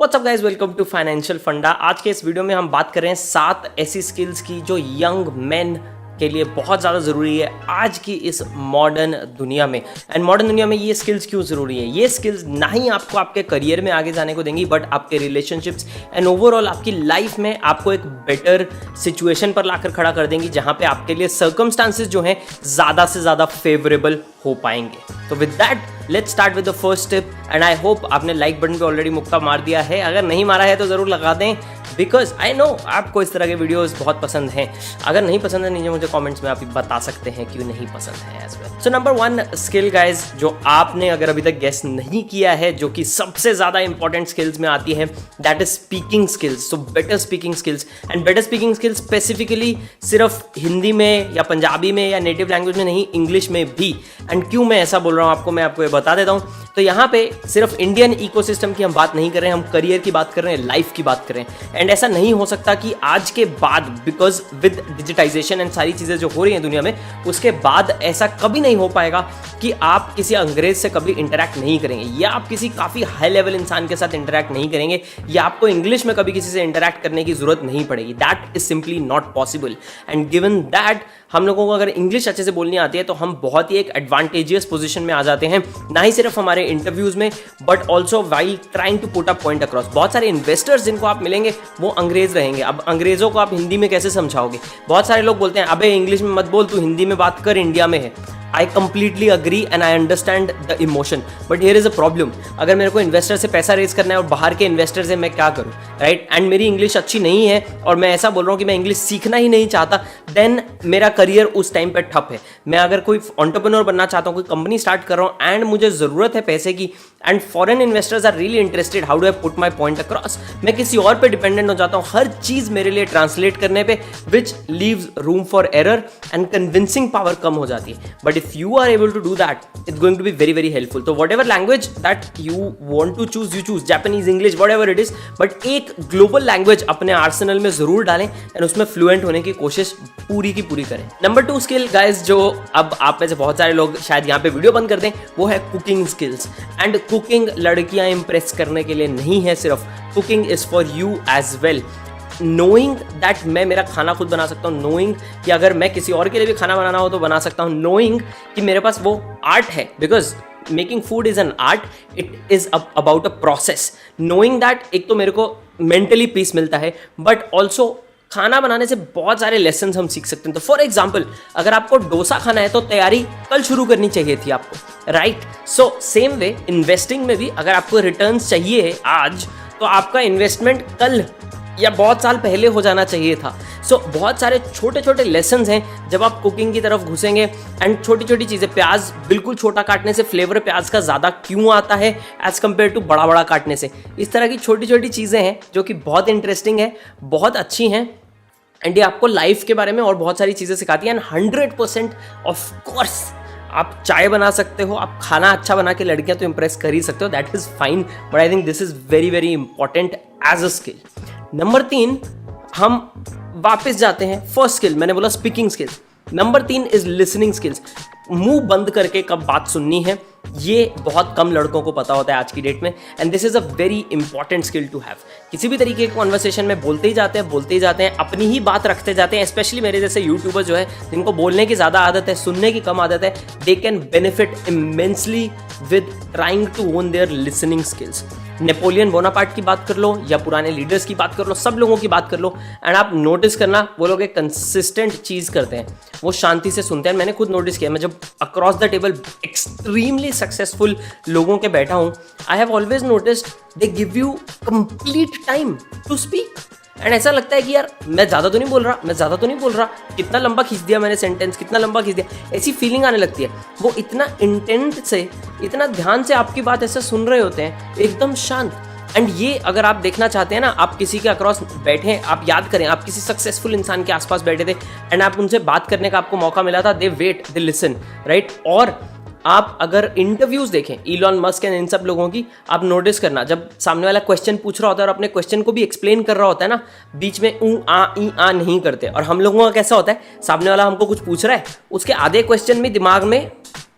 WhatsApp guys, welcome to Financial Funda. आज के इस वीडियो में हम बात कर रहे हैं 7 ऐसी स्किल्स की जो यंग मैन के लिए बहुत ज़्यादा ज़रूरी है आज की इस मॉडर्न दुनिया में। एंड मॉडर्न दुनिया में ये स्किल्स क्यों ज़रूरी है? ये स्किल्स ना ही आपको आपके करियर में आगे जाने को देंगी, बट आपके रिलेशनशिप्स एंड ओवरऑल आपकी लाइफ में आपको एक बेटर सिचुएशन पर लाकर खड़ा कर देंगी, जहाँ पे आपके लिए सर्कमस्टांसेस जो हैं ज़्यादा से ज़्यादा फेवरेबल हो पाएंगे। तो with that let's start with the first tip. And I hope आपने लाइक बटन पे ऑलरेडी मुक्का मार दिया है। अगर नहीं मारा है तो ज़रूर लगा दें, बिकॉज आई नो आपको इस तरह के वीडियोस बहुत पसंद हैं। अगर नहीं पसंद है नीचे मुझे कमेंट्स में आप बता सकते हैं क्यों नहीं पसंद है as well. So number 1 skill guys, जो आपने अगर अभी तक गेस नहीं किया है, जो कि सबसे ज़्यादा इंपॉर्टेंट स्किल्स में आती है, that is speaking skills. So better speaking skills. And better speaking skills specifically सिर्फ हिंदी में या पंजाबी में या नेटिव लैंग्वेज में नहीं, इंग्लिश में भी। एंड क्यों मैं ऐसा बोल रहा हूँ मैं आपको ये बता देता हूँ। तो यहाँ पे सिर्फ इंडियन इकोसिस्टम की हम बात नहीं कर रहे हैं, हम करियर की बात कर रहे हैं, लाइफ की बात कर रहे हैं। एंड ऐसा नहीं हो सकता कि आज के बाद, बिकॉज विद डिजिटाइजेशन एंड सारी चीज़ें जो हो रही हैं दुनिया में, उसके बाद ऐसा कभी नहीं हो पाएगा कि आप किसी अंग्रेज से कभी इंटरेक्ट नहीं करेंगे, या आप किसी काफ़ी हाई लेवल इंसान के साथ इंटरेक्ट नहीं करेंगे, या आपको इंग्लिश में कभी किसी से इंटरेक्ट करने की जरूरत नहीं पड़ेगी। That is simply not possible. And given that हम लोगों को अगर इंग्लिश अच्छे से बोलनी आती है तो हम बहुत ही एक एडवांटेजियस पोजीशन में आ जाते हैं, ना ही सिर्फ हमारे इंटरव्यूज में but also while trying to put a point across. बहुत सारे इन्वेस्टर्स जिनको आप मिलेंगे वो अंग्रेज रहेंगे। अब अंग्रेजों को आप हिंदी में कैसे समझाओगे? बहुत सारे लोग बोलते हैं अबे इंग्लिश में मत बोल, तू हिंदी में बात कर, इंडिया में है। I completely agree and I understand the emotion, but here is a problem. अगर मेरे को इन्वेस्टर से पैसा रेज करना है और बाहर के इन्वेस्टर से मैं क्या करूँ, राइट? एंड मेरी इंग्लिश अच्छी नहीं है और मैं ऐसा बोल रहा हूँ कि मैं इंग्लिश सीखना ही नहीं चाहता, देन मेरा करियर उस टाइम पे ठप है। मैं अगर कोई एंटरप्रेन्योर बनना चाहता हूँ, कोई कंपनी स्टार्ट कर रहा हूँ एंड मुझे ज़रूरत है पैसे की, and foreign investors are really interested, how do I put my point across? मैं किसी और पे डिपेंडेंट हो जाता हूँ हर चीज़ मेरे लिए ट्रांसलेट करने पे, which leaves room for error and convincing power कम हो जाती है। But if you are able to do that, it's going to be very very helpful. So whatever language that you want to choose, you choose Japanese, English, whatever it is, but एक global language अपने Arsenal में जरूर डालें and उसमें fluent होने की कोशिश पूरी की पूरी करें। नंबर 2 स्किल गाइज, जो अब आप में से बहुत सारे लोग शायद यहाँ पे वीडियो बंद कर दें, वो है कुकिंग स्किल्स। एंड कुकिंग लड़कियां इंप्रेस करने के लिए नहीं है सिर्फ, cooking is for you as well. Knowing that मैं मेरा खाना खुद बना सकता हूँ, नोइंग कि अगर मैं किसी और के लिए भी खाना बनाना हो तो बना सकता हूँ, नोइंग कि मेरे पास वो आर्ट है, because making food is an art, it is about a process. Knowing that एक तो मेरे को मेंटली पीस मिलता है, बट ऑल्सो खाना बनाने से बहुत सारे लेसन हम सीख सकते हैं। तो फॉर एग्जाम्पल अगर आपको डोसा खाना है तो तैयारी कल शुरू करनी चाहिए थी आपको, right? So same way investing में भी अगर आपको रिटर्न्स चाहिए आज, तो आपका इन्वेस्टमेंट कल या बहुत साल पहले हो जाना चाहिए था। सो बहुत सारे छोटे छोटे लेसन्स हैं जब आप कुकिंग की तरफ घुसेंगे। एंड छोटी छोटी चीज़ें, प्याज बिल्कुल छोटा काटने से फ्लेवर प्याज का ज़्यादा क्यों आता है एज़ कम्पेयर टू बड़ा बड़ा काटने से, इस तरह की छोटी छोटी चीज़ें हैं जो कि बहुत इंटरेस्टिंग है, बहुत अच्छी हैं, एंड ये आपको लाइफ के बारे में और बहुत सारी चीज़ें सिखाती हैं। एंड 100% ऑफ कोर्स आप चाय बना सकते हो, आप खाना अच्छा बना के लड़कियां तो इंप्रेस कर ही सकते हो, that is fine, but I think this is very very important as a skill. Number 3 हम वापस जाते हैं फर्स्ट स्किल, मैंने बोला speaking skills. Number 3 is listening skills. मुंह बंद करके कब बात सुननी है, ये बहुत कम लड़कों को पता होता है आज की डेट में, and this is a very important skill to have. किसी भी तरीके के कॉन्वर्सेशन में बोलते ही जाते हैं, अपनी ही बात रखते जाते हैं। स्पेशली मेरे जैसे यूट्यूबर जो है, जिनको बोलने की ज़्यादा आदत है, सुनने की कम आदत है, they can benefit immensely with trying to own their listening skills. Napoleon Bonaparte की बात कर लो या पुराने लीडर्स की बात कर लो, सब लोगों की बात कर लो, एंड आप नोटिस करना वो लोग एक कंसिस्टेंट चीज़ करते हैं, वो शांति से सुनते हैं। मैंने खुद नोटिस किया, मैं जब across the table extremely successful लोगों के बैठा हूँ, I have always noticed they give you complete time to speak. And ऐसा लगता है कि यार मैं ज़्यादा तो नहीं बोल रहा, कितना लंबा खींच दिया मैंने सेंटेंस, कितना लंबा खींच दिया, ऐसी फीलिंग आने लगती है। वो इतना इंटेंट से, इतना ध्यान से आपकी बात ऐसे सुन रहे होते हैं, एकदम शांत। एंड ये अगर आप देखना चाहते हैं ना, आप किसी के अक्रॉस बैठे, आप याद करें आप किसी सक्सेसफुल इंसान के आसपास बैठे थे एंड आप उनसे बात करने का आपको मौका मिला था, दे वेट, दे लिसन, राइट? और आप अगर इंटरव्यूज देखें इलॉन मस्क एंड इन सब लोगों की, आप नोटिस करना जब सामने वाला क्वेश्चन पूछ रहा होता है और अपने क्वेश्चन को भी एक्सप्लेन कर रहा होता है ना, बीच में ऊ आ ई आ नहीं करते। और हम लोगों का कैसा होता है, सामने वाला हमको कुछ पूछ रहा है, उसके आधे क्वेश्चन में दिमाग में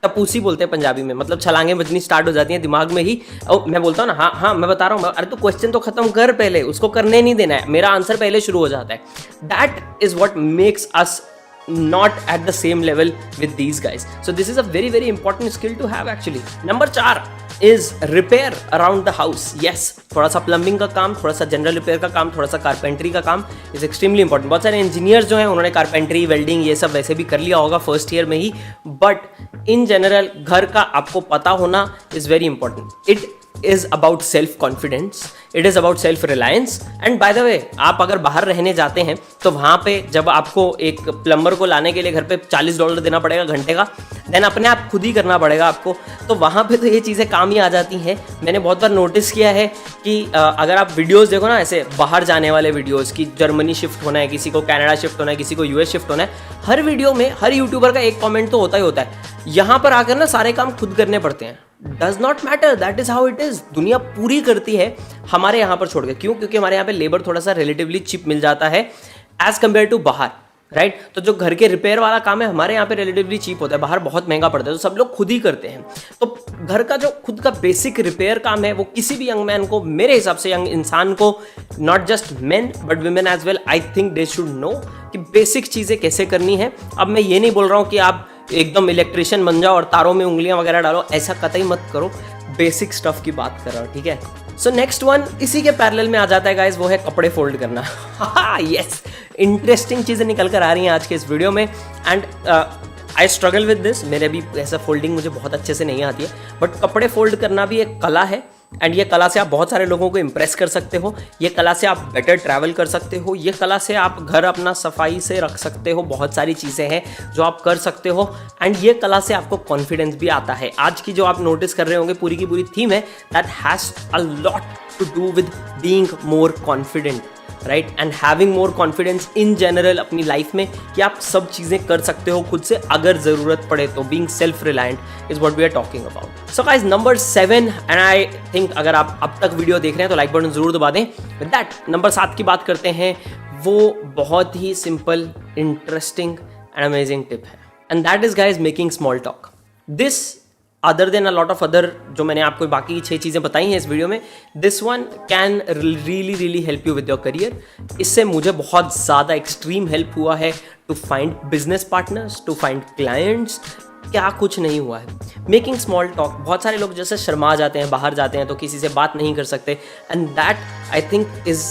टपूसी बोलते हैं पंजाबी में, मतलब छलांगें बजनी स्टार्ट हो जाती हैं दिमाग में ही। और मैं बोलता हूँ ना, हाँ हाँ मैं बता रहा हूँ, अरे तो क्वेश्चन तो खत्म कर पहले, उसको करने नहीं देना है, मेरा आंसर पहले शुरू हो जाता है। That is what makes us not at the same level with these guys. So this is a very very important skill to have actually. Number 4 is repair around the house. Yes, थोड़ा सा plumbing का काम, थोड़ा सा general repair का काम, थोड़ा सा कारपेंट्री का काम इज एक्सट्रीमली इंपॉर्टेंट। बहुत सारे इंजीनियर्स जो हैं उन्होंने कारपेंट्री, वेल्डिंग ये सब वैसे भी कर लिया होगा फर्स्ट ईयर में ही, बट इन जनरल घर का आपको पता होना is very important. It is about self confidence, it is about self reliance, and by the way आप अगर बाहर रहने जाते हैं तो वहाँ पे जब आपको एक प्लम्बर को लाने के लिए घर पे $40 देना पड़ेगा घंटे का, देन अपने आप खुद ही करना पड़ेगा आपको, तो वहाँ पे तो ये चीज़ें काम ही आ जाती हैं। मैंने बहुत बार नोटिस किया है कि अगर आप वीडियोस देखो ना, ऐसे बाहर जाने वाले वीडियोस की, जर्मनी शिफ्ट होना है, किसी को कनाडा शिफ्ट होना है, किसी को यूएस शिफ्ट होना है, हर वीडियो में हर यूट्यूबर का एक कॉमेंट तो होता ही होता है, यहाँ पर आकर ना सारे काम खुद करने पड़ते हैं। Does not matter, that is how it is. दुनिया पूरी करती है हमारे यहाँ पर छोड़ के, क्यों? क्योंकि हमारे यहाँ पे लेबर थोड़ा सा रिलेटिवली चिप मिल जाता है एज कम्पेयर टू बाहर, राइट? तो जो घर के रिपेयर वाला काम है हमारे यहाँ पे रिलेटिवली चीप होता है, बाहर बहुत महंगा पड़ता है, तो सब लोग खुद ही करते हैं। तो घर का जो खुद का बेसिक रिपेयर काम है वो किसी भी यंग मैन को, मेरे हिसाब से यंग इंसान को, not just men but women as well, I think they should know कि बेसिक चीज़ें कैसे करनी है। अब मैं ये नहीं बोल रहा हूँ कि आप एकदम इलेक्ट्रिशियन बन जाओ और तारों में उंगलियां वगैरह डालो, ऐसा कतई मत करो, बेसिक स्टफ की बात कर रहा हूँ, ठीक है? सो नेक्स्ट वन इसी के पैरेलल में आ जाता है गाइस, वो है कपड़े फोल्ड करना। यस, इंटरेस्टिंग चीज़ें निकल कर आ रही हैं आज के इस वीडियो में, and I struggle with this. मेरे भी ऐसा फोल्डिंग मुझे बहुत अच्छे से नहीं आती है, बट कपड़े फोल्ड करना भी एक कला है, एंड ये कला से आप बहुत सारे लोगों को इम्प्रेस कर सकते हो, ये कला से आप बेटर ट्रैवल कर सकते हो, ये कला से आप घर अपना सफाई से रख सकते हो, बहुत सारी चीज़ें हैं जो आप कर सकते हो, एंड ये कला से आपको कॉन्फिडेंस भी आता है। आज की जो आप नोटिस कर रहे होंगे पूरी की पूरी थीम है, that has a lot to do with being more confident, right? And having more confidence in general अपनी लाइफ में, कि आप सब चीज़ें कर सकते हो खुद से अगर ज़रूरत पड़े तो। Being self reliant is what we are talking about. So guys, number 7, and I think अगर आप अब तक वीडियो देख रहे हैं तो लाइक बटन जरूर दबा दें। विद दैट नंबर 7 की बात करते हैं, वो बहुत ही simple, interesting and amazing tip है, and that is guys making small talk. This other than a lot of other, जो मैंने आपको बाकी 6 चीज़ें बताई हैं इस वीडियो में, this one can really help you with your career. इससे मुझे बहुत ज़्यादा एक्सट्रीम हेल्प हुआ है to find business partners, to find clients, क्या कुछ नहीं हुआ है। मेकिंग स्मॉल टॉक, बहुत सारे लोग जैसे शर्मा जाते हैं, बाहर जाते हैं तो किसी से बात नहीं कर सकते, and that I think is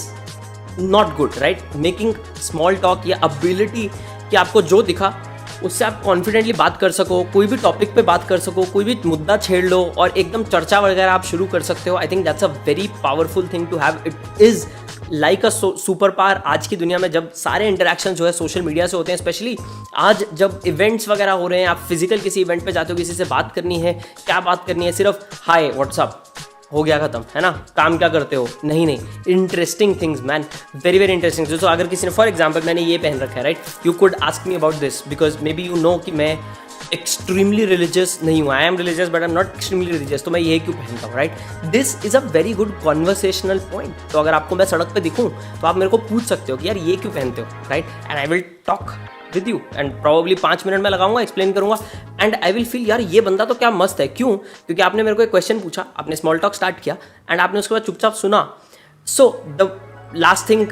not good, right? Making small talk या एबिलिटी कि आपको जो दिखा उससे आप कॉन्फिडेंटली बात कर सको, कोई भी टॉपिक पे बात कर सको, कोई भी मुद्दा छेड़ लो और एकदम चर्चा वगैरह आप शुरू कर सकते हो। I think that's a very powerful thing to have. It is like a super power. आज की दुनिया में जब सारे इंटरेक्शन जो है सोशल मीडिया से होते हैं, स्पेशली आज जब इवेंट्स वगैरह हो रहे हैं, आप फिजिकल किसी इवेंट पे जाते हो, किसी से बात करनी है, क्या बात करनी है? सिर्फ हाय व्हाट्सअप, हो गया खत्म, है ना? काम क्या करते हो? नहीं, interesting things man, very interesting. जो अगर किसी ने, फॉर एग्जाम्पल मैंने ये पहन रखा है, right? You could ask me about this because may be you know कि मैं एक्सट्रीमली रिलीजियस नहीं हूँ। I am religious but I am not extremely religious, तो मैं ये क्यों पहनता हूँ, right? This is a very good conversational point. तो अगर आपको मैं सड़क पे दिखूँ तो आप मेरे को पूछ सकते हो कि यार ये क्यों पहनते हो, right? And I will talk with you and probably 5 minute में लगाऊंगा, एक्सप्लेन करूंगा, एंड आई विल फील यार ये बंदा तो क्या मस्त है। क्यों? क्योंकि आपने मेरे को एक क्वेश्चन पूछा, आपने स्मॉल टॉक स्टार्ट किया, एंड आपने उसके बाद चुपचाप सुना। So the last thing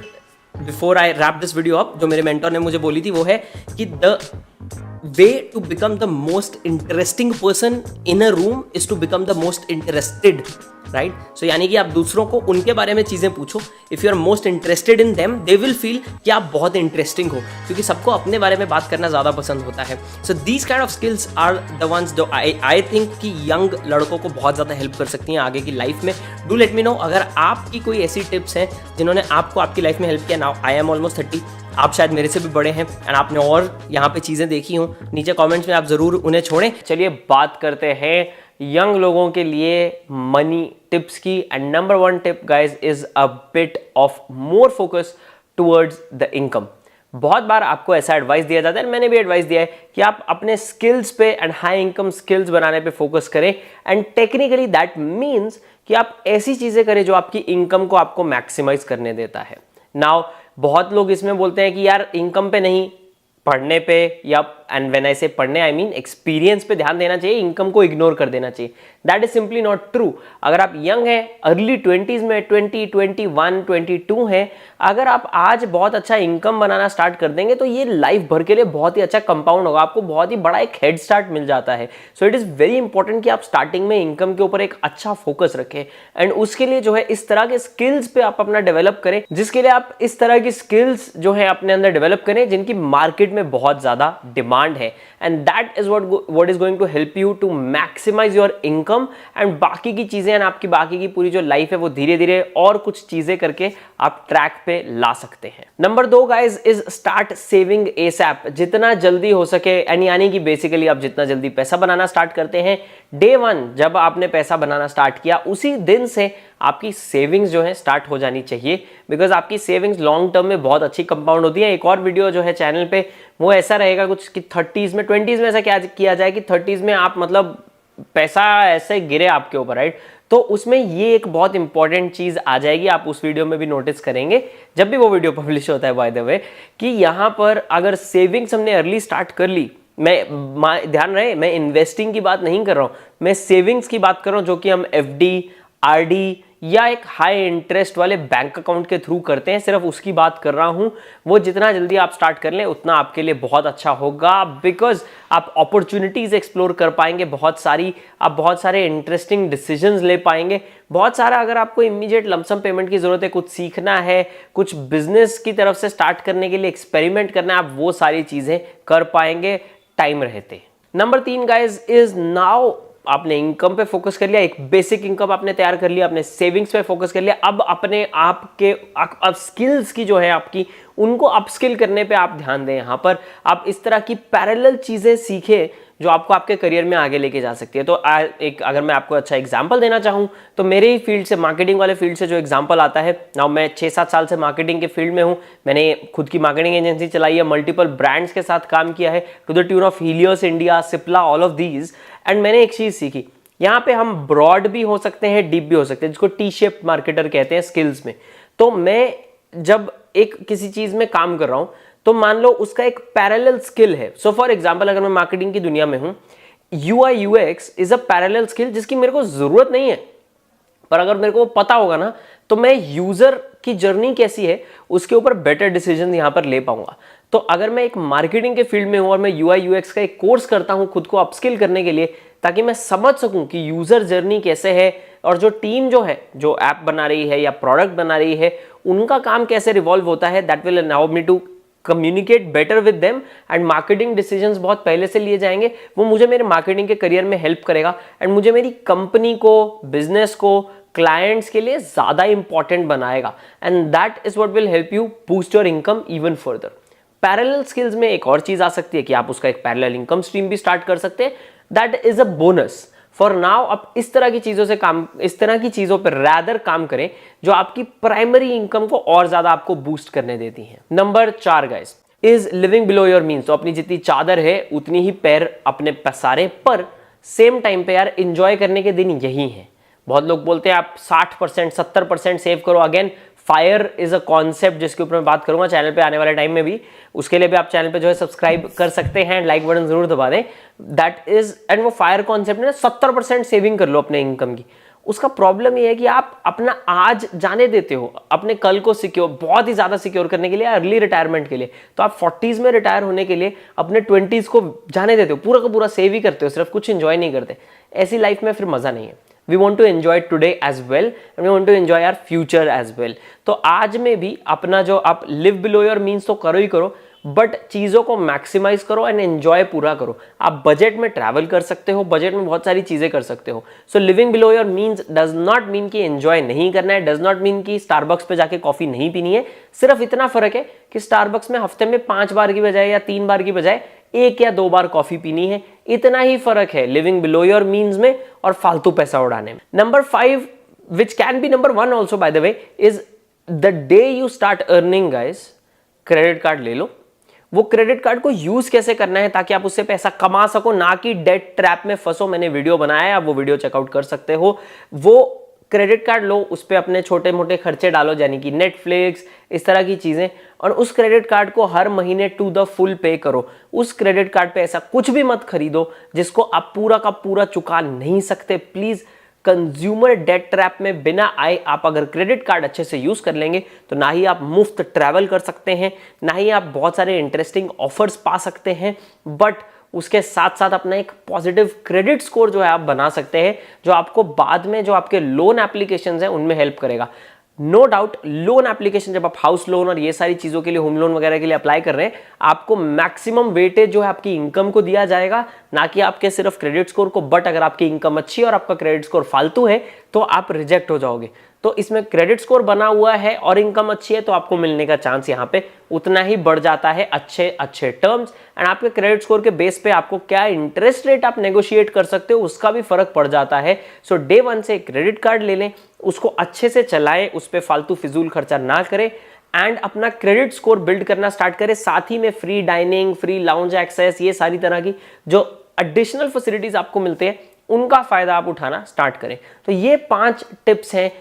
before I wrap this video up, जो मेरे मेंटर ने मुझे बोली थी, वो है कि the way to become the most interesting person in a room is to become the most interested, right? So यानी कि आप दूसरों को उनके बारे में चीज़ें पूछो। If you are most interested in them, they will feel कि आप बहुत इंटरेस्टिंग हो, क्योंकि सबको अपने बारे में बात करना ज़्यादा पसंद होता है। So these kind of skills are the ones जो आई थिंक कि यंग लड़कों को बहुत ज़्यादा हेल्प कर सकती हैं आगे की लाइफ में। डू लेट मी नो अगर आपकी कोई ऐसी टिप्स हैं जिन्होंने आपको आपकी लाइफ में हेल्प किया। नाउ आई एम ऑलमोस्ट 30, आप शायद मेरे से भी बड़े हैं, एंड आपने और यहाँ पे चीज़ें देखी हों, नीचे कमेंट्स में आप ज़रूर उन्हें छोड़ें। चलिए बात करते हैं यंग लोगों के लिए मनी टिप्स की, and number 1 tip guys is a bit of more focus towards the income. बहुत बार आपको ऐसा एडवाइस दिया जाता है, मैंने भी एडवाइस दिया है कि आप अपने स्किल्स पे एंड हाई इनकम स्किल्स बनाने पे फोकस करें, एंड टेक्निकली दैट मीन्स कि आप ऐसी चीज़ें करें जो आपकी इनकम को आपको मैक्सिमाइज करने देता है। नाउ बहुत लोग इसमें बोलते हैं कि यार इनकम पे नहीं, पढ़ने पे, या एंड व्हेन आई से पढ़ने आई मीन एक्सपीरियंस पे ध्यान देना चाहिए, इनकम को इग्नोर कर देना चाहिए। That is simply not true. अगर आप यंग हैं, अर्ली 20s में, 20, 21, 22 हैं, अगर आप आज बहुत अच्छा इनकम बनाना स्टार्ट कर देंगे तो ये लाइफ भर के लिए बहुत ही अच्छा कंपाउंड होगा, आपको बहुत ही बड़ा एक हेड स्टार्ट मिल जाता है। So it is very important कि आप स्टार्टिंग में इनकम के ऊपर एक अच्छा फोकस रखें, एंड उसके लिए जो है इस तरह के स्किल्स पे आप अपना डेवलप करें, जिसके लिए आप इस तरह की स्किल्स जो है अपने अंदर डेवलप करें जिनकी मार्केट में बहुत ज्यादा डिमांड है, and that is what is going to help you to maximise your income, and बाकी की चीजें, एंड आपकी बाकी की पूरी जो लाइफ है वो धीरे धीरे और कुछ चीजें करके आप ट्रैक पे ला सकते हैं। Number 2 guys is start saving ASAP, जितना जल्दी हो सके, एंड यानी कि बेसिकली आप जितना जल्दी पैसा बनाना स्टार्ट करते हैं, डे 1 जब आपने पैसा बनाना स्टार्ट किया उसी दिन से आपकी सेविंग्स जो है स्टार्ट हो जानी चाहिए, बिकॉज आपकी सेविंग्स लॉन्ग टर्म में बहुत अच्छी कंपाउंड होती है। एक और वीडियो जो है चैनल पे वो ऐसा रहेगा कुछ कि 30s में, 20s में ऐसा क्या किया जाए कि 30s में आप मतलब पैसा ऐसे गिरे आपके ऊपर, राइट? तो उसमें ये एक बहुत इंपॉर्टेंट चीज आ जाएगी, आप उस वीडियो में भी नोटिस करेंगे जब भी वो वीडियो पब्लिश होता है बाय द वे, कि यहां पर अगर सेविंग्स हमने अर्ली स्टार्ट कर ली, मैं ध्यान रहे मैं इन्वेस्टिंग की बात नहीं कर रहा हूं, मैं सेविंग्स की बात कर रहा हूं, जो कि हम एफडी, आरडी या एक हाई इंटरेस्ट वाले बैंक अकाउंट के थ्रू करते हैं, सिर्फ उसकी बात कर रहा हूं। वो जितना जल्दी आप स्टार्ट कर लें उतना आपके लिए बहुत अच्छा होगा, बिकॉज आप अपॉर्चुनिटीज एक्सप्लोर कर पाएंगे बहुत सारी, आप बहुत सारे इंटरेस्टिंग डिसीजंस ले पाएंगे बहुत सारा। अगर आपको इमीडिएट लमसम पेमेंट की जरूरत है, कुछ सीखना है, कुछ बिजनेस की तरफ से स्टार्ट करने के लिए एक्सपेरिमेंट करना है, आप वो सारी चीजें कर पाएंगे टाइम रहते। नंबर 3 गाइज इज नाउ, आपने इनकम पे फोकस कर लिया, एक बेसिक इनकम आपने तैयार कर लिया, आपने सेविंग्स पे फोकस कर लिया, अब अपने आप के अब स्किल्स की जो है आपकी, उनको अपस्किल करने पे आप ध्यान दें। यहां पर आप इस तरह की पैरेलल चीजें सीखें जो आपको आपके करियर में आगे लेके जा सकती है। तो एक अगर मैं आपको अच्छा एग्जांपल देना चाहूं तो मेरे ही फील्ड से, मार्केटिंग वाले फील्ड से जो एग्जांपल आता है ना, मैं 6-7 साल से मार्केटिंग के फील्ड में हूं, मैंने खुद की मार्केटिंग एजेंसी चलाई है, मल्टीपल ब्रांड्स के साथ काम किया है to the tune of Helios India, Cipla, all of these, and मैंने एक चीज सीखी, यहां पे हम ब्रॉड भी हो सकते हैं, डीप भी हो सकते हैं, जिसको टी शेप मार्केटर कहते हैं स्किल्स में। तो मैं जब एक किसी चीज में काम कर रहा हूं तो मान लो उसका एक पैरेलल स्किल है। सो फॉर एग्जांपल अगर मैं मार्केटिंग की दुनिया में हूं, UI UX is a parallel skill जिसकी मेरे को जरूरत नहीं है, पर अगर मेरे को पता होगा ना तो मैं यूजर की जर्नी कैसी है उसके ऊपर बेटर डिसीजन यहां पर ले पाऊंगा। तो अगर मैं एक मार्केटिंग के फील्ड में हूं और मैं UI UX का एक कोर्स करता हूं खुद को अपस्किल करने के लिए, ताकि मैं समझ सकूं कि यूजर जर्नी कैसे है, और जो टीम जो है, जो ऐप बना रही है या प्रोडक्ट बना रही है, उनका काम कैसे रिवॉल्व होता है, that will allow me to communicate better with them, and marketing decisions बहुत पहले से लिए जाएंगे, वो मुझे मेरे मार्केटिंग के करियर में हेल्प करेगा, एंड मुझे मेरी कंपनी को, बिजनेस को, क्लाइंट्स के लिए ज्यादा इंपॉर्टेंट बनाएगा, and that is what will help you boost your income even further. Parallel skills में एक और चीज आ सकती है कि आप उसका एक पैरेलल इनकम स्ट्रीम भी स्टार्ट कर सकते हैं, that is a bonus. For now आप इस तरह की चीजों से काम, इस तरह की चीजों पर रैदर काम करें जो आपकी प्राइमरी इनकम को और ज्यादा आपको बूस्ट करने देती हैं। Number 4 guys is living below your means. तो अपनी जितनी चादर है उतनी ही पैर अपने पसारे, पर सेम टाइम पे यार एंजॉय करने के दिन यही है। बहुत लोग बोलते हैं आप 60%, 70% सेव करो। Again fire is a concept जिसके ऊपर मैं बात करूंगा चैनल पे आने वाले टाइम में भी, उसके लिए भी आप चैनल पे जो है सब्सक्राइब कर सकते हैं, लाइक बटन जरूर दबा दें। दैट इज, एंड वो फायर कॉन्सेप्ट में 70% सेविंग कर लो अपने इनकम की। उसका प्रॉब्लम ये है कि आप अपना आज जाने देते हो अपने कल को सिक्योर, बहुत ही ज्यादा सिक्योर करने के लिए, अर्ली रिटायरमेंट के लिए। तो आप 40s में रिटायर होने के लिए अपने 20s को जाने देते हो, पूरा का पूरा सेव ही करते हो, सिर्फ कुछ एंजॉय नहीं करते। ऐसी लाइफ में फिर मजा नहीं है। We want to enjoy today as well and we want to enjoy our future as well। तो आज में भी अपना जो आप live below your means तो करो ही करो, बट चीजों को मैक्सिमाइज करो एंड एंजॉय पूरा करो। आप बजट में ट्रैवल कर सकते हो, बजट में बहुत सारी चीजें कर सकते हो। So living below your means does not mean कि एंजॉय नहीं करना है, डज नॉट मीन कि स्टारबक्स पे जाके कॉफी नहीं पीनी है। सिर्फ इतना फर्क है कि स्टारबक्स में हफ्ते में 5 बार की बजाय या 3 बार की बजाय 1 या 2 बार कॉफी पीनी है। इतना ही फर्क है लिविंग बिलो योर मीन्स में और फालतू पैसा उड़ाने में। Number 5 which can be number 1 also by the way is the day you start earning guys, credit card ले लो। वो क्रेडिट कार्ड को यूज कैसे करना है ताकि आप उससे पैसा कमा सको, ना कि डेट ट्रैप में फंसो। मैंने वीडियो बनाया है, आप वो वीडियो चेकआउट कर सकते हो। वो क्रेडिट कार्ड लो, उस पर अपने छोटे मोटे खर्चे डालो, यानी कि नेटफ्लिक्स, इस तरह की चीजें, और उस क्रेडिट कार्ड को हर महीने टू द फुल पे करो। उस क्रेडिट कार्ड पे ऐसा कुछ भी मत खरीदो जिसको आप पूरा का पूरा चुका नहीं सकते। प्लीज, कंज्यूमर डेट ट्रैप में बिना आए आप अगर क्रेडिट कार्ड अच्छे से यूज कर लेंगे तो ना ही आप मुफ्त ट्रैवल कर सकते हैं, ना ही आप बहुत सारे इंटरेस्टिंग ऑफर्स पा सकते हैं, बट उसके साथ साथ अपना एक पॉजिटिव क्रेडिट स्कोर जो है आप बना सकते हैं, जो आपको बाद में जो आपके लोन एप्लीकेशंस हैं उनमें हेल्प करेगा। नो डाउट, लोन एप्लीकेशन जब आप हाउस लोन और ये सारी चीजों के लिए, होम लोन वगैरह के लिए अप्लाई कर रहे हैं, आपको मैक्सिमम वेटेज जो है आपकी इनकम को दिया जाएगा, ना कि आपके सिर्फ क्रेडिट स्कोर को। बट अगर आपकी इनकम अच्छी है और आपका क्रेडिट स्कोर फालतू है तो आप रिजेक्ट हो जाओगे। तो इसमें क्रेडिट स्कोर बना हुआ है और इनकम अच्छी है तो आपको मिलने का चांस यहाँ पे उतना ही बढ़ जाता है, अच्छे अच्छे टर्म्स। एंड आपके क्रेडिट स्कोर के बेस पे आपको क्या इंटरेस्ट रेट आप नेगोशिएट कर सकते हो उसका भी फर्क पड़ जाता है। सो डे वन से क्रेडिट कार्ड ले लें, उसको अच्छे से चलाएं, उस पर फालतू फिजूल खर्चा ना करें एंड अपना क्रेडिट स्कोर बिल्ड करना स्टार्ट करें। साथ ही में free dining, free lounge access, ये सारी तरह की जो एडिशनल फैसिलिटीज आपको मिलते हैं उनका फायदा आप उठाना स्टार्ट करें। तो ये 5 टिप्स हैं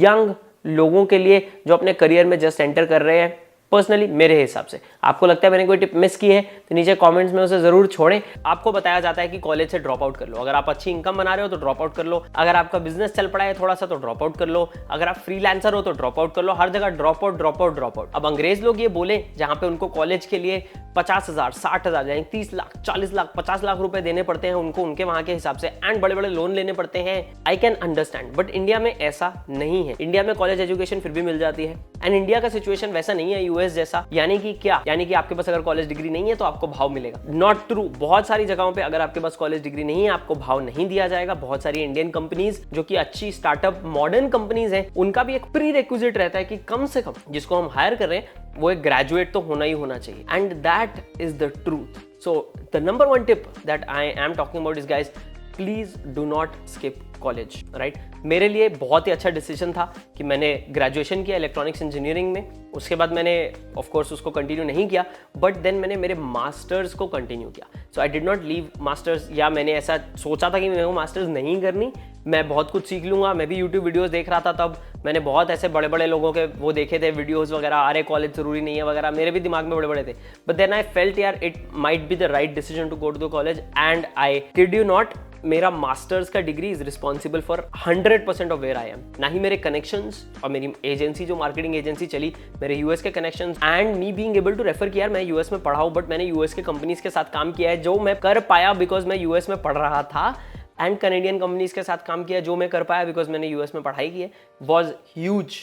यंग लोगों के लिए जो अपने करियर में जस्ट एंटर कर रहे हैं। पर्सनली मेरे हिसाब से, आपको लगता है मैंने कोई टिप मिस की है तो नीचे कमेंट्स में उसे जरूर छोड़ें। आपको बताया जाता है कि कॉलेज से ड्रॉप आउट कर लो, अगर आप अच्छी इनकम बना रहे हो तो ड्रॉप आउट कर लो, अगर आपका बिजनेस चल पड़ा है थोड़ा सा तो ड्रॉप आउट कर लो, अगर आप फ्रीलांसर हो तो ड्रॉप आउट कर लो। हर जगह drop out drop out drop out. अब अंग्रेज लोग ये बोले जहां पे उनको कॉलेज के लिए 50,000, 60,000, यानी 30 लाख, 40 लाख, 50 लाख रुपए देने पड़ते हैं उनको, उनके वहां के हिसाब से, एंड बड़े बड़े लोन लेने पड़ते हैं। I can understand, but India में ऐसा नहीं है। इंडिया में कॉलेज एजुकेशन फिर भी मिल जाती है एंड इंडिया का सिचुएशन वैसा नहीं है यूएस जैसा। यानी कि क्या, यानी कि आपके पास अगर कॉलेज डिग्री नहीं है तो आपको भाव मिलेगा। Not true. बहुत सारी जगहों पे अगर आपके पास कॉलेज डिग्री नहीं है आपको भाव नहीं दिया जाएगा। बहुत सारी इंडियन कंपनीज जो कि अच्छी स्टार्टअप मॉडर्न कंपनीज हैं, उनका भी एक प्री रिक्विजिट रहता है कि कम से कम जिसको हम हायर कर रहे हैं वो एक ग्रेजुएट तो होना ही होना चाहिए, and that is the truth. So the number 1 tip that I am talking about is guys, please do not skip college, right. मेरे लिए बहुत ही अच्छा डिसीजन था कि मैंने ग्रेजुएशन किया इलेक्ट्रॉनिक्स इंजीनियरिंग में। उसके बाद मैंने ऑफ कोर्स उसको कंटिन्यू नहीं किया, बट देन मैंने मेरे मास्टर्स को कंटिन्यू किया। So I did not leave masters, या मैंने ऐसा सोचा था कि मेरे को मास्टर्स नहीं करनी, मैं बहुत कुछ सीख लूंगा। मैं भी यूट्यूब वीडियोस देख रहा था तब, मैंने बहुत ऐसे बड़े बड़े लोगों के वो देखे थे वीडियोस वगैरह, अरे कॉलेज जरूरी नहीं है वगैरह, मेरे भी दिमाग में बड़े बड़े थे। बट देन आई फेल्ट यार it might be the right decision to go to the college, and I kid you not, मेरा मास्टर्स का degree is responsible for 100% of where I am. ना ही मेरे कनेक्शंस और मेरी एजेंसी जो marketing agency चली, मेरे यूएस के connections and me being able to refer किया। मैं यूएस में पढ़ा हूं, बट मैंने यूएस के कंपनीज के साथ काम किया है जो मैं कर पाया बिकॉज मैं यूएस में पढ़ रहा था, एंड कैनेडियन कंपनीज के साथ काम किया जो मैं कर पाया बिकॉज मैंने यूएस में पढ़ाई की है, वॉज ह्यूज।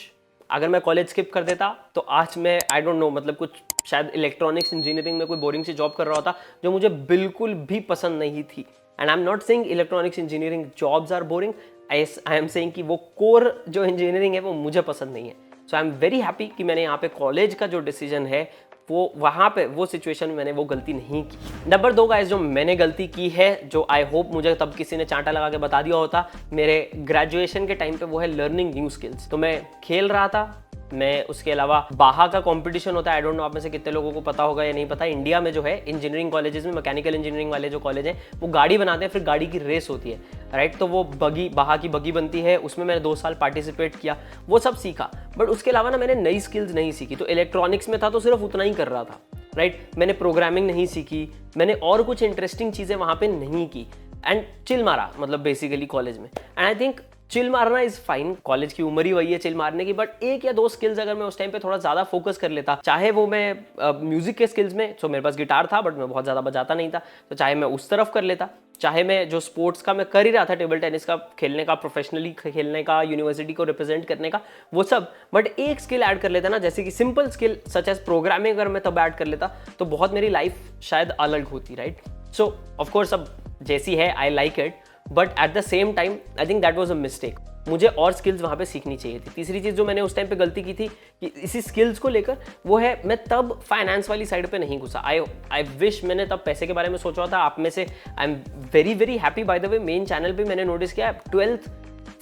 अगर मैं कॉलेज स्किप कर देता तो आज मैं आई डोंट नो, मतलब कुछ शायद इलेक्ट्रॉनिक्स इंजीनियरिंग में कोई बोरिंग सी जॉब कर रहा होता जो मुझे बिल्कुल भी पसंद नहीं थी। And I am not saying electronics engineering jobs are boring, I am saying कि वो कोर जो इंजीनियरिंग है वो मुझे पसंद नहीं है। सो आई एम वेरी हैप्पी कि मैंने यहाँ पे कॉलेज का जो डिसीजन है वो वहाँ पे वो सिचुएशन में मैंने वो गलती नहीं की। नंबर 2 गाइस, जो मैंने गलती की है, जो आई होप मुझे तब किसी ने चांटा लगा के बता दिया होता मेरे ग्रेजुएशन के टाइम पे, वो है लर्निंग न्यू स्किल्स। तो मैं खेल रहा था, मैं उसके अलावा बाहा का कंपटीशन होता है, आई डोंट नो आप में से कितने लोगों को पता होगा या नहीं पता। इंडिया में जो है इंजीनियरिंग कॉलेजेस में, मैकेनिकल इंजीनियरिंग वाले जो कॉलेज हैं वो गाड़ी बनाते हैं, फिर गाड़ी की रेस होती है, राइट। तो वो बगी, बाहा की बगी बनती है, उसमें मैंने 2 साल पार्टिसिपेट किया, वो सब सीखा। बट उसके अलावा ना मैंने नई स्किल्स नहीं सीखी। तो इलेक्ट्रॉनिक्स में था तो सिर्फ उतना ही कर रहा था, राइट। मैंने प्रोग्रामिंग नहीं सीखी, मैंने और कुछ इंटरेस्टिंग चीज़ें वहाँ पे नहीं की, एंड चिल मारा, मतलब बेसिकली कॉलेज में। एंड आई थिंक चिल मारना इज फाइन, कॉलेज की उम्र ही वही है चिल मारने की। बट 1 या 2 स्किल्स अगर मैं उस टाइम पे थोड़ा ज्यादा फोकस कर लेता, चाहे वो मैं म्यूजिक के स्किल्स में, तो मेरे पास गिटार था बट मैं बहुत ज्यादा बजाता नहीं था, तो चाहे मैं उस तरफ कर लेता, चाहे मैं जो स्पोर्ट्स का मैं कर ही रहा था, टेबल टेनिस का खेलने का, प्रोफेशनली खेलने का, यूनिवर्सिटी को रिप्रेजेंट करने का, वो सब, बट एक स्किल ऐड कर लेता ना, जैसे कि simple skill such as programming, अगर मैं तब ऐड कर लेता तो बहुत मेरी लाइफ शायद अलग होती, राइट। सो ऑफकोर्स अब जैसी है I like it, but at the same time I think that was a mistake. मुझे और स्किल्स वहाँ पे सीखनी चाहिए थी। तीसरी चीज़ जो मैंने उस टाइम पे गलती की थी कि इसी स्किल्स को लेकर, वो है मैं तब फाइनेंस वाली साइड पे नहीं घुसा। आई विश मैंने तब पैसे के बारे में सोचा था। आप में से I am very very happy, bye the way main channel पे मैंने नोटिस किया 12th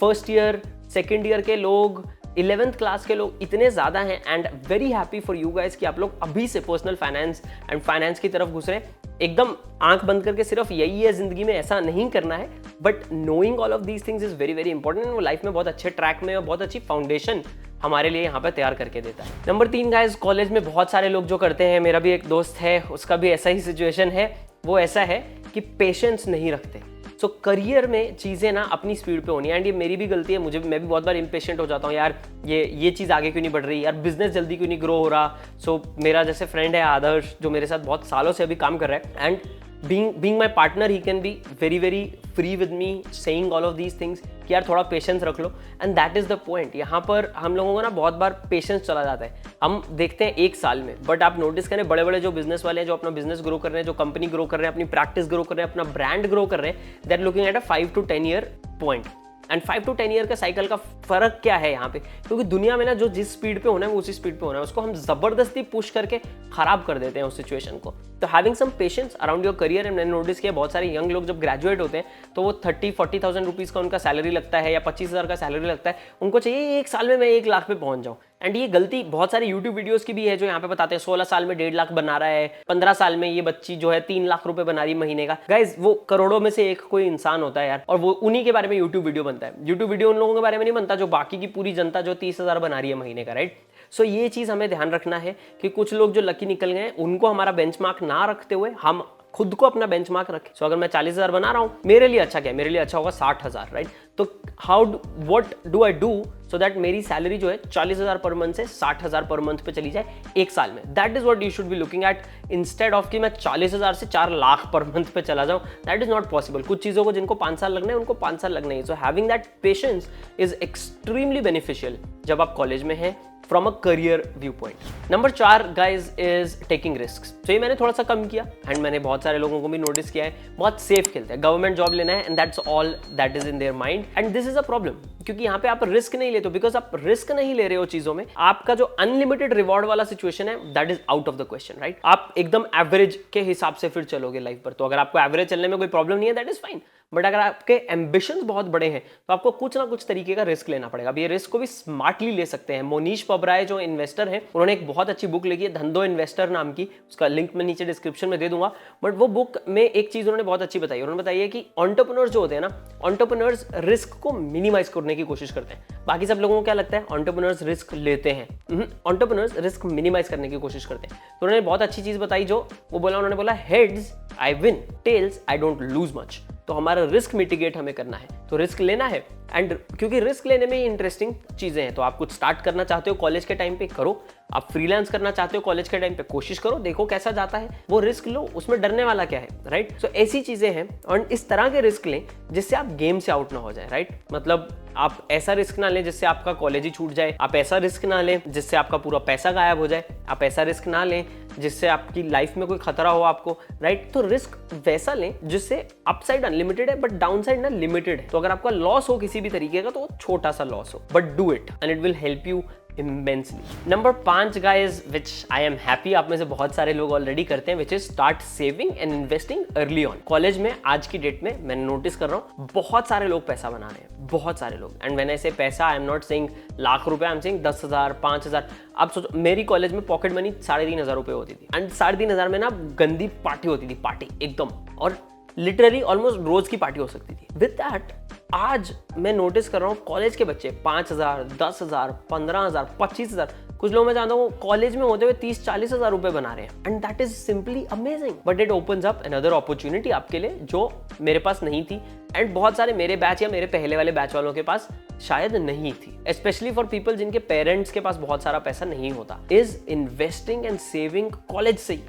first year second year के लोग 11th क्लास के लोग इतने ज़्यादा हैं and very happy for you guys कि आप लोग अभी से पर्सनल फाइनेंस एंड फाइनेंस की तरफ घुस रहे हैं। एकदम आंख बंद करके सिर्फ यही है जिंदगी में, ऐसा नहीं करना है, but knowing all of these things is very very important. वो लाइफ में बहुत अच्छे ट्रैक में और बहुत अच्छी फाउंडेशन हमारे लिए यहाँ पे तैयार करके देता है। नंबर 3 गाइस, कॉलेज में बहुत सारे लोग जो करते हैं, मेरा भी एक दोस्त है, उसका भी ऐसा ही सिचुएशन है। वो ऐसा है कि पेशेंस नहीं रखते। सो करियर में चीज़ें ना अपनी स्पीड पे होनी है, एंड ये मेरी भी गलती है, मैं भी बहुत बार इम्पेशेंट हो जाता हूँ, यार ये चीज़ आगे क्यों नहीं बढ़ रही, यार बिजनेस जल्दी क्यों नहीं ग्रो हो रहा। सो मेरा जैसे फ्रेंड है आदर्श, जो मेरे साथ बहुत सालों से अभी काम कर रहा है, and being my partner, he can be very very free with me saying all of these things कि यार थोड़ा पेशेंस रख लो, and that is the point. यहाँ पर हम लोगों को ना बहुत बार पेशेंस चला जाता है, हम देखते हैं 1 साल में, बट आप नोटिस करें बड़े बड़े जो बिजनेस वाले हैं, जो अपना बिजनेस ग्रो कर रहे हैं, जो कंपनी ग्रो कर रहे हैं, अपनी प्रैक्टिस ग्रो कर रहे हैं, अपना ब्रांड ग्रो कर रहे हैं, they are looking at a 5 to 10 year point. And 5 to 10 year का साइकिल का फर्क क्या है यहाँ पे, क्योंकि दुनिया में ना जो जिस स्पीड पे होना है वो उसी स्पीड पे होना है, उसको हम जबरदस्ती पुश करके खराब कर देते हैं उस सिचुएशन को। तो having some patience around your career, and मैंने नोटिस किया बहुत सारे यंग लोग जब ग्रेजुएट होते हैं तो वो 30-40,000 रुपीज़ का उनका सैलरी लगता है या 25,000 का सैलरी लगता है, उनको चाहिए 1 साल में मैं 1 लाख पे पहुंच जाऊं। एंड ये गलती बहुत सारे यूट्यूब वीडियोस की भी है जो यहाँ पे बताते हैं 16 साल में 1.5 लाख बना रहा है, 15 साल में ये बच्ची जो है 3 लाख रुपए बना रही महीने का। गाइज वो करोड़ों में से एक कोई इंसान होता है यार, और वो उन्हीं के बारे में यूट्यूब वीडियो बनता है। यूट्यूब वीडियो उन लोगों के बारे में नहीं बनता जो बाकी की पूरी जनता जो 30,000 बना रही है महीने का, राइट। सो ये चीज़ हमें ध्यान रखना है कि कुछ लोग जो लकी निकल गए उनको हमारा बेंचमार्क ना रखते हुए हम खुद को अपना बेंचमार्क रखें। सो अगर मैं 40,000 बना रहा हूँ, मेरे लिए अच्छा क्या है, मेरे लिए अच्छा होगा 60,000, राइट। तो what do I do so that मेरी सैलरी जो है 40,000 पर मंथ से 60,000 पर मंथ पे चली जाए 1 साल में। That is what you should be looking at, instead of कि मैं 40,000 से 4 लाख पर मंथ पे चला जाऊं। That is not possible. कुछ चीज़ों को जिनको 5 साल लगना है उनको 5 साल लगना है। So having that patience is extremely beneficial जब आप कॉलेज में हैं from a career view point. Number 4 guys is taking risks. तो ये मैंने थोड़ा सा कम किया, एंड मैंने बहुत सारे लोगों को भी नोटिस किया है बहुत सेफ खेलते हैं, गवर्नमेंट जॉब लेना है and that's all that is in their mind, and this is a problem क्योंकि यहाँ पे आप रिस्क नहीं लेते हो। बिकॉज आप रिस्क नहीं ले रहे हो चीजों में, आपका जो अनलिमिटेड रिवॉर्ड वाला सिचुएशन है that is out of the question, right. आप एकदम एवरेज के हिसाब से फिर चलोगे लाइफ पर। तो अगर आपको एवरेज चलने में कोई प्रॉब्लम नहीं है दैट इज फाइन, बट अगर आपके एम्बिशंस बहुत बड़े हैं तो आपको कुछ ना कुछ तरीके का रिस्क लेना पड़ेगा। अब ये रिस्क को भी स्मार्टली ले सकते हैं। मोनीश पबराय जो इन्वेस्टर हैं, उन्होंने एक बहुत अच्छी बुक लिखी है धंधो इन्वेस्टर नाम की, उसका लिंक मैं नीचे डिस्क्रिप्शन में दे दूंगा। बट वो बुक में एक चीज उन्होंने बहुत अच्छी बताई, उन्होंने बताई है कि एंटरप्रेन्योर्स जो होते हैं ना, एंटरप्रेन्योर्स रिस्क को मिनिमाइज करने की कोशिश करते हैं। बाकी सब लोगों को क्या लगता है, एंटरप्रेन्योर्स रिस्क लेते हैं, एंटरप्रेन्योर्स रिस्क मिनिमाइज करने की कोशिश करते हैं। तो उन्होंने बहुत अच्छी चीज बताई, जो वो बोला, उन्होंने बोला heads I win, tails I don't lose much. तो हमारा रिस्क मिटिगेट हमें करना है, तो रिस्क लेना है, एंड क्योंकि रिस्क लेने में ही इंटरेस्टिंग चीजें हैं। तो आप कुछ स्टार्ट करना चाहते हो कॉलेज के टाइम पे, करो। आप फ्रीलांस करना चाहते हो कॉलेज के टाइम पे, कोशिश करो, देखो कैसा जाता है, वो रिस्क लो, उसमें डरने वाला क्या है, राइट। सो ऐसी चीजें हैं, और इस तरह के रिस्क लें जिससे आप गेम से आउट ना हो जाए, राइट। मतलब आप ऐसा रिस्क ना लें जिससे आपका कॉलेज ही छूट जाए, आप ऐसा रिस्क ना लें जिससे आपका पूरा पैसा गायब हो जाए, आप ऐसा रिस्क ना लें जिससे आपकी लाइफ में कोई खतरा हो आपको, राइट। तो रिस्क वैसा लें जिससे अपसाइड अनलिमिटेड है बट डाउनसाइड ना लिमिटेड है। तो अगर आपका लॉस हो किसी भी तरीके का तो वो छोटा सा लॉस हो, but do it and it will help you immensely. Number 5 guys, which I am happy आप में से बहुत सारे लोग ऑलरेडी करते हैं, which is start saving and investing early on. College में आज की डेट में मैंने नोटिस कर रहा हूँ बहुत सारे लोग पैसा बना रहे हैं, बहुत सारे लोग। एंड व्हेन आई से पैसा, आई एम नॉट सेइंग लाख रुपए, आई एम सेइंग 10,000, 5,000। आप सोचो, मेरी कॉलेज में पॉकेट मनी 3,500 रुपए होती थी, एंड 3,500 में ना गंदी पार्टी होती थी, पार्टी एकदम, और लिटरली ऑलमोस्ट रोज की पार्टी हो सकती थी। विद दैट आज मैं नोटिस कर रहा हूँ कॉलेज के बच्चे 5,000, 10,000, 15,000, 25,000, कुछ लोग मैं जानता हूँ कॉलेज में होते हुए 30-40,000 रुपए बना रहे हैं, and that is simply amazing. But it opens up another opportunity आपके लिए जो मेरे पास नहीं थी, एंड बहुत सारे मेरे बैच या मेरे पहले वाले बैच वालों के पास शायद नहीं थी। स्पेशली फॉर पीपल जिनके पेरेंट्स के पास बहुत सारा पैसा नहीं होता, is investing and saving college से ही।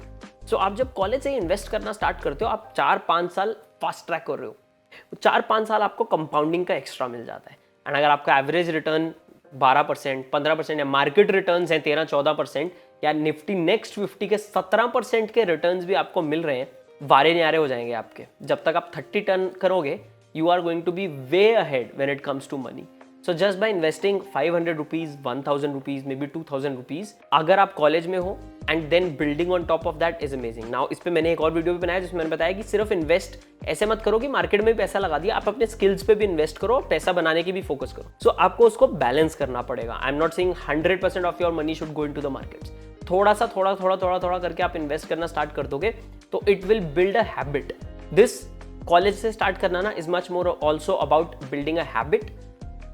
सो आप जब कॉलेज से इन्वेस्ट करना स्टार्ट करते हो, आप 4-5 साल फास्ट ट्रैक कर रहे हो, 4-5 साल आपको कंपाउंडिंग का एक्स्ट्रा मिल जाता है। एंड अगर आपका एवरेज रिटर्न 12%, 15% या मार्केट रिटर्न्स हैं 13-14%, या निफ्टी नेक्स्ट 50 के 17% के रिटर्न्स भी आपको मिल रहे हैं, वारे न्यारे हो जाएंगे आपके। जब तक आप 30 टर्न करोगे, you are going to be way ahead when it comes to money. So just by investing 500 rupees, 1000 rupees, maybe 2000 rupees, अगर आप कॉलेज में हो and then building on top of that is amazing. Now इस पे मैंने एक और video भी बनाया जिसमें मैंने बताया कि सिर्फ इन्वेस्ट ऐसे मत करो कि मार्केट में पैसा लगा दिया, आप अपने स्किल्स पे भी इन्वेस्ट करो और पैसा बनाने की भी फोकस करो। सो आपको उसको बैलेंस करना पड़ेगा। आई am not saying 100% of your money should go into the markets. थोड़ा करके आप इन्वेस्ट करना स्टार्ट कर दोगे तो it will build a habit. This college से स्टार्ट करना ना is much more also about building a habit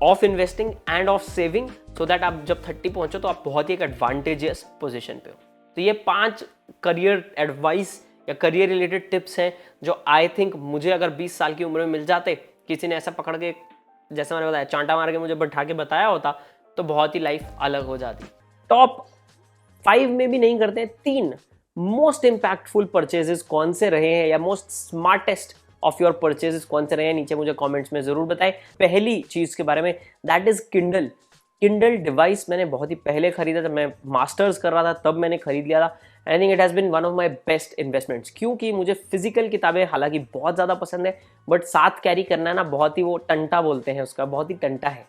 of investing end of saving, so that आप जब 30 पहुंचो तो आप बहुत ही एक एडवांटेजियस पोजीशन पे हो। तो ये 5 करियर एडवाइस या करियर रिलेटेड टिप्स हैं जो आई थिंक मुझे अगर 20 साल की उम्र में मिल जाते, किसी ने ऐसा पकड़ के जैसे मैंने बताया चांटा मार के मुझे बैठा के बताया होता तो बहुत ही लाइफ अलग हो जाती। टॉप 5 में भी नहीं करते, 3 मोस्ट इंपैक्टफुल परचेजेस कौन से रहे हैं या most smartest of your purchases कौन से रहे हैं, नीचे मुझे कमेंट्स में जरूर बताएं। पहली चीज के बारे में, that is Kindle. Kindle device मैंने बहुत ही पहले खरीदा, जब मैं मास्टर्स कर रहा था तब मैंने खरीद लिया था। I think it has been one of my best investments, क्योंकि मुझे फिजिकल किताबें हालांकि बहुत ज़्यादा पसंद है, बट साथ कैरी करना है ना, बहुत ही वो टंटा बोलते हैं उसका, बहुत ही टंटा है,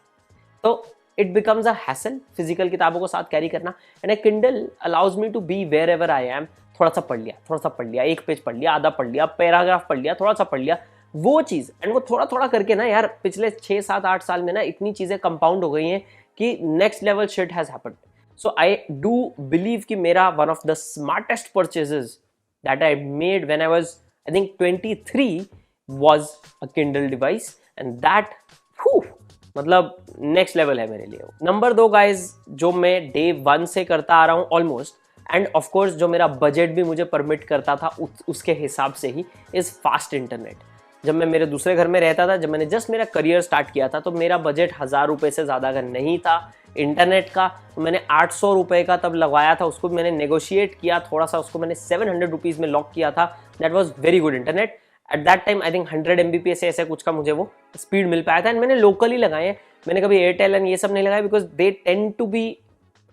तो it becomes a hassle physical किताबों को साथ कैरी करना। And a Kindle allows me to be wherever I am. थोड़ा सा पढ़ लिया, 1 पेज पढ़ लिया, आधा पढ़ लिया, पैराग्राफ पढ़ लिया, थोड़ा सा पढ़ लिया, वो चीज़। एंड वो थोड़ा करके ना यार पिछले 6, 7, 8 साल में ना इतनी चीज़ें कंपाउंड हो गई हैं कि next level shit has happened. So I do believe कि मेरा one of the smartest purchases that I made when I was I think 23 was a Kindle device, and that मतलब नेक्स्ट लेवल है मेरे लिए। नंबर 2 गाइज, जो मैं day 1 से करता आ रहा हूँ ऑलमोस्ट, एंड ऑफ कोर्स जो मेरा बजट भी मुझे परमिट करता था उसके हिसाब से ही, इज फास्ट इंटरनेट। जब मैं मेरे दूसरे घर में रहता था, जब मैंने जस्ट मेरा करियर स्टार्ट किया था, तो मेरा बजट 1000 रुपये से ज़्यादा का नहीं था इंटरनेट का। तो मैंने 800 रुपये का तब लगवाया था, उसको मैंने नेगोशिएट किया थोड़ा सा, उसको मैंने 700 रुपीज़ में लॉक किया था। That was very good internet eight that time. I think 100 Mbps ऐसे कुछ का मुझे वो स्पीड मिल पाया था। एंड मैंने लोकल ही लगाए हैं, मैंने कभी एयरटेल एंड ये सब नहीं लगाया, because they tend to be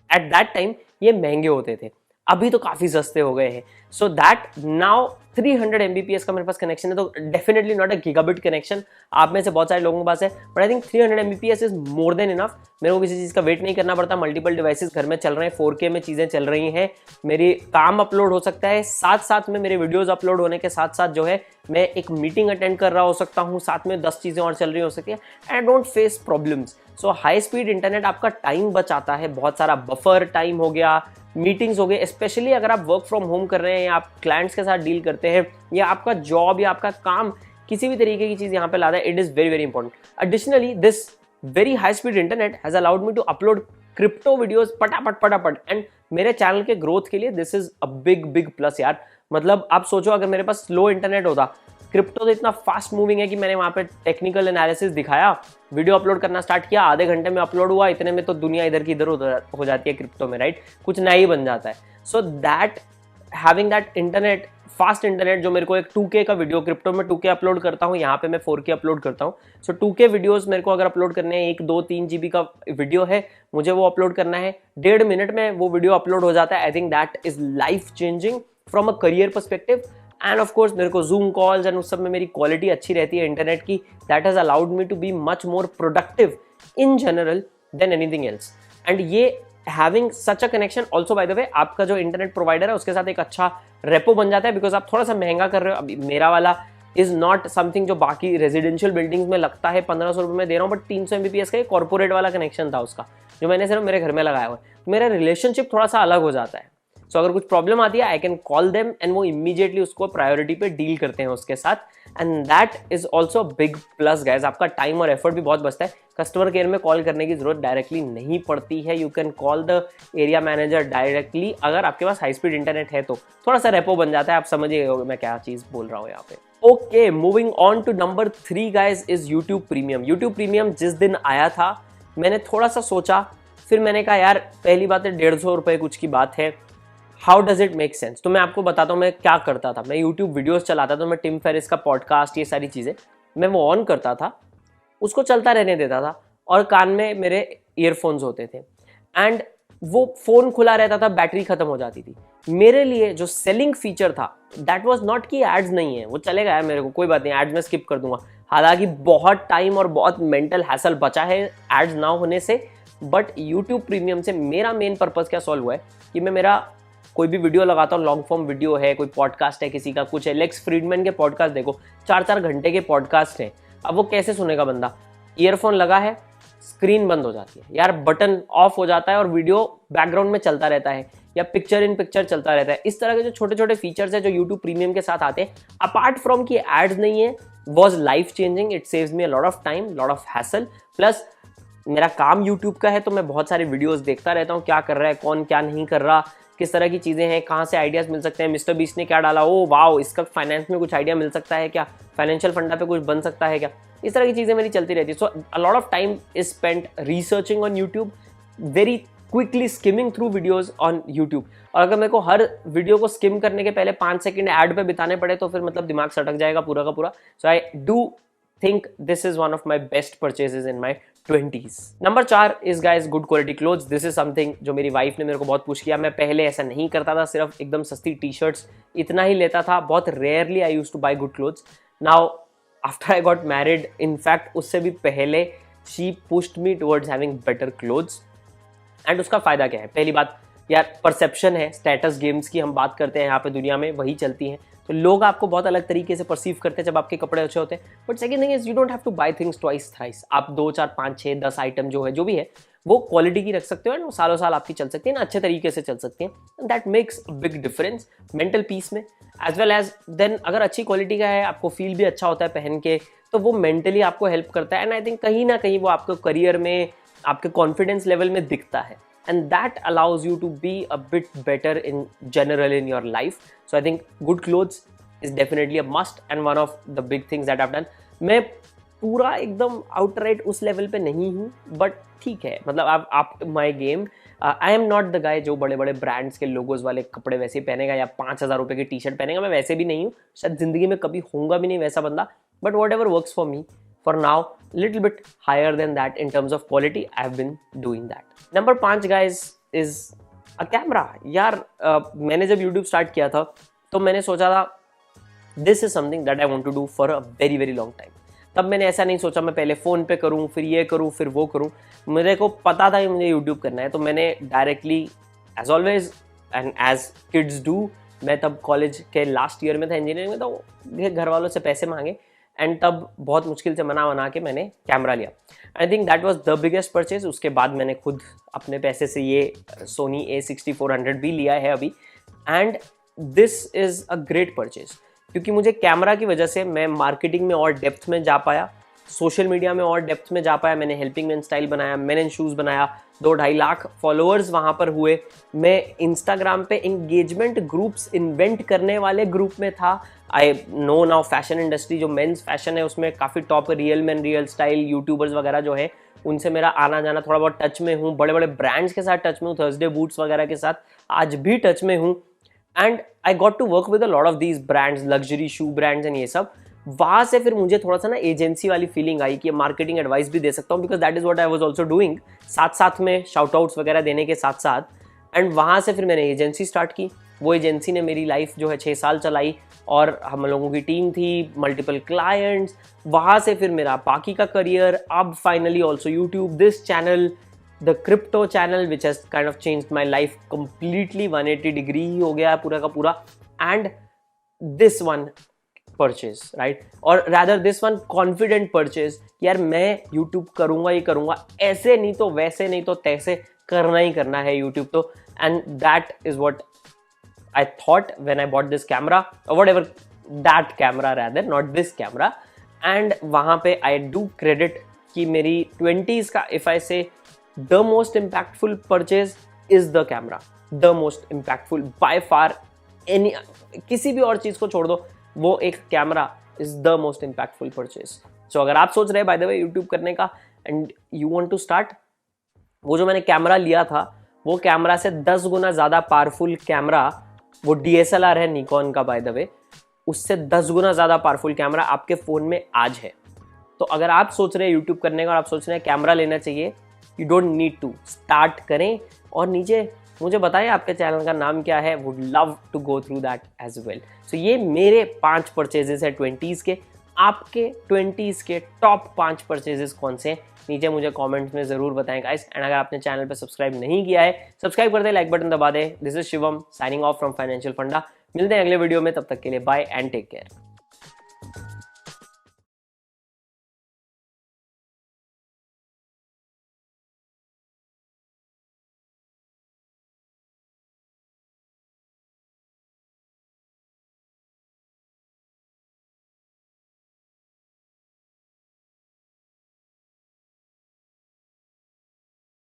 at that time ये महंगे होते थे। अभी तो काफ़ी सस्ते हो गए हैं। सो दैट नाउ 300 Mbps का मेरे पास कनेक्शन है, तो definitely not a gigabit connection. आप में से बहुत सारे लोगों के पास है, but I think 300 Mbps is more than enough. मेरे को किसी चीज़ का वेट नहीं करना पड़ता, मल्टीपल डिवाइसेस घर में चल रहे हैं, 4K में चीज़ें चल रही हैं, मेरी काम अपलोड हो सकता है, साथ साथ में मेरे वीडियोज़ अपलोड होने के साथ साथ जो है मैं एक मीटिंग अटेंड कर रहा हो सकता हूँ, साथ में 10 चीज़ें और चल रही हो सकती है। I don't face problems. So high speed internet आपका टाइम बचाता है, बहुत सारा बफर टाइम हो गया, मीटिंग्स हो गए, स्पेशली अगर आप वर्क फ्रॉम होम कर रहे हैं या आप क्लाइंट्स के साथ डील करते हैं या आपका जॉब या आपका काम किसी भी तरीके की चीज़ यहाँ पे लाता है, it is very very important. Additionally this very high speed internet has allowed me to upload crypto videos फटाफट एंड मेरे चैनल के ग्रोथ के लिए this is a big plus यार। मतलब आप सोचो अगर मेरे पास स्लो इंटरनेट होता, क्रिप्टो तो इतना फास्ट मूविंग है कि मैंने वहाँ पे टेक्निकल एनालिसिस दिखाया, वीडियो अपलोड करना स्टार्ट किया, आधे घंटे में अपलोड हुआ, इतने में तो दुनिया इधर की इधर हो जाती है क्रिप्टो में, राइट? कुछ नया ही बन जाता है। So that having that internet, fast internet, जो मेरे को एक 2K का वीडियो, क्रिप्टो में 2K अपलोड करता हूँ, यहाँ पे मैं 4K अपलोड करता हूँ। सो 2K वीडियोस मेरे को अगर अपलोड करने हैं, 1, 2, 3 GB का वीडियो है, मुझे वो अपलोड करना है, 1.5 मिनट में वो वीडियो अपलोड हो जाता है। I think that is life changing from a career perspective. End of course मेरे को जूम कॉल्स एंड उस सब में मेरी क्वालिटी अच्छी रहती है इंटरनेट की। That has allowed me to be much more productive in general than anything else. And ये having such a connection also, by the way, आपका जो इंटरनेट प्रोवाइडर है उसके साथ एक अच्छा रेपो बन जाता है, बिकॉज आप थोड़ा सा महंगा कर रहे हो। अभी मेरा वाला इज नॉट समथिंग जो बाकी रेजिडेंशियल बिल्डिंग्स में लगता है 1500 रुपये में दे रहा हूँ, बट 300 Mbps का एक कॉर्पोरेट वाला कनेक्शन था उसका, जो मैंने सिर्फ मेरे घर में लगाया हुआ है। मेरा रिलेशनशिप थोड़ा सा अलग हो जाता है। सो अगर कुछ प्रॉब्लम आती है, I can call them and वो इमीडिएटली उसको प्रायोरिटी पे डील करते हैं उसके साथ। And that is also big plus guys. आपका टाइम और एफर्ट भी बहुत बचता है, कस्टमर केयर में कॉल करने की जरूरत डायरेक्टली नहीं पड़ती है। You can call the area manager directly, अगर आपके पास हाई स्पीड इंटरनेट है तो थोड़ा सा रेपो बन जाता है। आप समझिए मैं क्या चीज़ बोल रहा हूँ यहाँ पे। Okay, moving on to number 3 guys is YouTube premium. YouTube premium जिस दिन आया था मैंने थोड़ा सा सोचा, फिर मैंने कहा यार पहली बात है 150 रुपये कुछ की बात है, how does it make sense. तो मैं आपको बताता हूँ मैं क्या करता था। मैं यूट्यूब वीडियोस चलाता था, तो मैं टिम फेरिस का पॉडकास्ट, ये सारी चीज़ें मैं वो ऑन करता था, उसको चलता रहने देता था, और कान में मेरे ईयरफोन्स होते थे, एंड वो फ़ोन खुला रहता था, बैटरी खत्म हो जाती थी। मेरे लिए जो सेलिंग फीचर था दैट वाज नॉट कि एड्स नहीं है, वो चलेगा यार मेरे को, कोई बात नहीं, एड्स में स्किप कर दूंगा, हालांकि बहुत टाइम और बहुत मेंटल हैसल बचा है एड्स ना होने से, बट यूट्यूब प्रीमियम से मेरा मेन पर्पस क्या सॉल्व हुआ है कि मैं मेरा कोई भी वीडियो लगाता हूँ, लॉन्ग फॉर्म वीडियो है, कोई पॉडकास्ट है, किसी का कुछ है, लेक्स फ्रीडमैन के पॉडकास्ट देखो, 4-4 घंटे के पॉडकास्ट हैं। अब वो कैसे सुनेगा बंदा? ईयरफोन लगा है, स्क्रीन बंद हो जाती है यार, बटन ऑफ हो जाता है और वीडियो बैकग्राउंड में चलता रहता है, या पिक्चर इन पिक्चर चलता रहता है। इस तरह के जो छोटे छोटे फीचर्स है जो यूट्यूब प्रीमियम के साथ आते हैं, अपार्ट फ्रॉम कि एड्स नहीं है, was life changing. It saves me a lot of time, lot of hassle. Plus मेरा काम यूट्यूब का है तो मैं बहुत सारे वीडियोस देखता रहता हूँ, क्या कर रहा है कौन, क्या नहीं कर रहा, किस तरह की चीज़ें हैं, कहाँ से आइडियाज़ मिल सकते हैं, मिस्टर बीस्ट ने क्या डाला, ओ वाओ इसका फाइनेंस में कुछ आइडिया मिल सकता है क्या, फाइनेंशियल फंडा पे कुछ बन सकता है क्या, इस तरह की चीज़ें मेरी चलती रहती है। So a lot of time is spent researching on YouTube, very quickly skimming through videos on YouTube. और अगर मेरे को हर वीडियो को स्किम करने के पहले 5 सेकंड ऐड पे बिताने पड़े तो फिर मतलब दिमाग सटक जाएगा पूरा का पूरा। So I do think this is one of my best purchases in my 20s. Number 4 is guys good quality clothes. This is something जो मेरी वाइफ ने मेरे को बहुत पुश किया। मैं पहले ऐसा नहीं करता था, सिर्फ एकदम सस्ती टी शर्ट्स इतना ही लेता था, बहुत rarely I use two by good clothes. Now after I got married, in fact उससे भी पहले, she pushed me towards having better clothes. And उसका फायदा क्या है? पहली बात यार परसेप्शन है, स्टेटस गेम्स की हम बात करते हैं यहाँ पे दुनिया में, वही चलती हैं, तो लोग आपको बहुत अलग तरीके से परसीव करते हैं जब आपके कपड़े अच्छे होते हैं। But second thing is you don't have to buy things twice thrice. आप 2, 4, 5, 6, 10 आइटम जो है जो भी है वो क्वालिटी की रख सकते हो, एंड वो सालों साल आपकी चल सकती है ना, अच्छे तरीके से चल सकती है। That makes a big difference mental peace में एज वेल एज देन। अगर अच्छी क्वालिटी का है, आपको फील भी अच्छा होता है पहन के, तो वो मेंटली आपको हेल्प करता है। एंड आई थिंक कहीं ना कहीं वो आपको करियर में, आपके कॉन्फिडेंस लेवल में दिखता है, and that allows you to be a bit better in general in your life. So I think good clothes is definitely a must and one of the big things that I've done. मैं पूरा एकदम outright उस level पे नहीं हूँ, but ठीक है, मतलब आप up my game. I am not the guy जो बड़े बड़े ब्रांड्स के लोगोज वाले कपड़े वैसे पहनेगा या 5,000 रुपये की टी शर्ट पहनेगा, मैं वैसे भी नहीं हूँ, शायद जिंदगी में कभी होऊंगा भी नहीं वैसा बंदा। But what ever works for me for now, little bit higher than that in terms of quality. I've been doing that. Number 5 guys is a camera. यार मैंने जब YouTube start किया था तो मैंने सोचा था this is something that I want to do for a very very long time. तब मैंने ऐसा नहीं सोचा मैं पहले फ़ोन पे करूँ, फिर ये करूँ, फिर वो करूँ। मेरे को पता था कि मुझे YouTube करना है, तो मैंने directly as always and as kids do, मैं तब कॉलेज के लास्ट ईयर में था इंजीनियरिंग में, तो घर वालों से पैसे मांगे एंड तब बहुत मुश्किल से मना के मैंने कैमरा लिया। I think that was the biggest purchase. उसके बाद मैंने खुद अपने पैसे से ये सोनी A6400 भी लिया है अभी, and this is a great purchase क्योंकि मुझे कैमरा की वजह से मैं मार्केटिंग में और डेप्थ में जा पाया, सोशल मीडिया में और डेप्थ में जा पाया। मैंने हेल्पिंग मैन स्टाइल बनाया, मेन एंड शूज़ बनाया, 2-2.5 लाख फॉलोअर्स वहाँ पर हुए। मैं इंस्टाग्राम पे एंगेजमेंट ग्रुप्स इन्वेंट करने वाले ग्रुप में था। I know now fashion industry जो मेंस फैशन है उसमें काफ़ी top real man real style YouTubers वगैरह जो है उनसे मेरा आना जाना, थोड़ा बहुत टच में हूँ, बड़े बड़े ब्रांड्स के साथ टच में हूँ, थर्सडे बूट्स वगैरह के साथ आज भी टच में हूँ। And I got to work with a lot of these brands, luxury shoe brands and ये सब। वहाँ से फिर मुझे थोड़ा सा ना एजेंसी वाली फीलिंग आई कि मार्केटिंग एडवाइस भी दे सकता हूँ, because that is what I was also doing, साथ साथ में शाउट आउट्स वगैरह देने के साथ साथ। एंड वहाँ से फिर मैंने एजेंसी स्टार्ट की। वो एजेंसी ने मेरी लाइफ जो है 6 साल चलाई और हम लोगों की टीम थी, मल्टीपल क्लाइंट्स। वहाँ से फिर मेरा बाकी का करियर, अब finally also YouTube, this channel, the crypto channel which has kind of changed my life completely 180 degree ही हो गया है पूरा का पूरा। And this one purchase, right, और rather this one confident purchase, यार मैं यूट्यूब करूँगा ही करूँगा, ऐसे नहीं तो वैसे नहीं तो तैसे करना ही करना है यूट्यूब तो। And that is what I thought when I bought this camera or whatever, that camera rather, not this camera. And वहाँ पे I do credit कि मेरी 20s का if I say the most impactful purchase is the camera, the most impactful by far, any किसी भी और चीज़ को छोड़ दो, वो एक camera is the most impactful purchase. So अगर आप सोच रहे हैं by the way YouTube करने का and you want to start, वो जो मैंने कैमरा लिया था वो कैमरा से 10 गुना ज़्यादा पावरफुल कैमरा, वो DSLR है निकॉन का बाय द वे, उससे 10 गुना ज़्यादा पावरफुल कैमरा आपके फ़ोन में आज है। तो अगर आप सोच रहे हैं यूट्यूब करने का और आप सोच रहे हैं कैमरा लेना चाहिए, you don't need to, start करें। और नीचे मुझे बताइए आपके चैनल का नाम क्या है, would love to go through that as well. So ये मेरे 5 परचेजेस है 20s के। आपके 20s के टॉप 5 परचेजेस कौन से हैं, नीचे मुझे कमेंट्स में जरूर बताएं गाइस। एंड अगर आपने चैनल पे सब्सक्राइब नहीं किया है, सब्सक्राइब कर दे, लाइक बटन दबा दे। This is Shivam signing off from financial funda. मिलते हैं अगले वीडियो में, तब तक के लिए बाय एंड टेक केयर।